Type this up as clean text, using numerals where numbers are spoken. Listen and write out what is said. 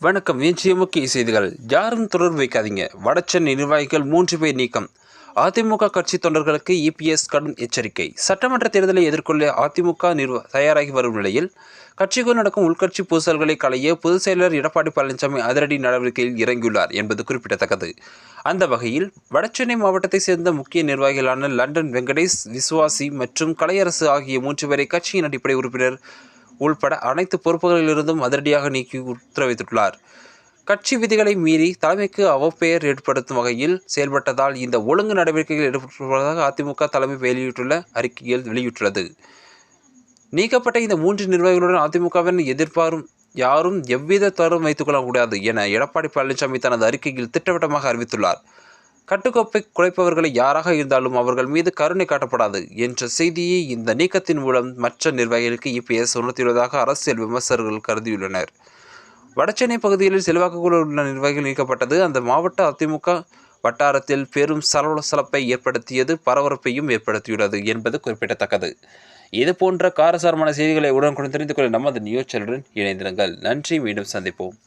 வணக்கம். இன்றைய முக்கிய செய்திகள். யாரும் தொடர்பு வைக்காதீங்க. வடசென்னை நிர்வாகிகள் 3 பேர் நீக்கம். அதிமுக கட்சி தொண்டர்களுக்கு இபிஎஸ் கடும் எச்சரிக்கை. சட்டமன்ற தேர்தலை எதிர்கொள்ள அதிமுக தயாராகி வரும் நிலையில் கட்சிக்குள் நடக்கும் உள்கட்சி பூசல்களை களைய பொதுச் செயலர் எடப்பாடி பழனிசாமி அதிரடி நடவடிக்கையில் இறங்கியுள்ளார் என்பது குறிப்பிடத்தக்கது. அந்த வகையில் வடசென்னை மாவட்டத்தை சேர்ந்த முக்கிய நிர்வாகிகளான லண்டன் வெங்கடேஷ், விசுவாசி மற்றும் கலையரசு ஆகிய 3 பேரை கட்சியின் அடிப்படை உறுப்பினர் உள்பட அனைத்து பொறுப்புகளிலிருந்தும் அதிரடியாக நீக்கி உத்தரவிட்டுள்ளார். கட்சி விதிகளை மீறி தலைமைக்கு அவப்பெயர் ஏற்படுத்தும் வகையில் செயல்பட்டதால் இந்த ஒழுங்கு நடவடிக்கைகள் எடுக்கப்பட்டுள்ளதாக அதிமுக தலைமை வெளியிட்டுள்ள அறிக்கையில் வெளியிட்டுள்ளது. நீக்கப்பட்ட இந்த 3 நிர்வாகிகளுடன் அதிமுகவின் எதிர்பாரும் யாரும் எவ்வித தொடர்பும் வைத்துக் கொள்ளக்கூடாது என எடப்பாடி பழனிசாமி தனது அறிக்கையில் திட்டவட்டமாக அறிவித்துள்ளார். கட்டுக்கோப்பை குலைப்பவர்களை யாராக இருந்தாலும் அவர்கள் மீது கருணை காட்டப்படாது என்ற செய்தியை இந்த நீக்கத்தின் மூலம் மற்ற நிர்வாகிகளுக்கு இபிஎஸ் உணர்த்தியுள்ளதாக அரசியல் விமர்சகர்கள் கருதியுள்ளனர். வடசென்னை பகுதிகளில் செல்வாக்குகள் உள்ள நிர்வாகிகள் நீக்கப்பட்டது அந்த மாவட்ட அதிமுக வட்டாரத்தில் பெரும் சலசலப்பை ஏற்படுத்தியது, பரபரப்பையும் ஏற்படுத்தியுள்ளது என்பது குறிப்பிடத்தக்கது. இது போன்ற காரசாரமான செய்திகளை உடனுக்குடன் தெரிந்து கொள்ள நமது நியூஸ் சேனலுடன் இணைந்திருங்கள். நன்றி. மீண்டும் சந்திப்போம்.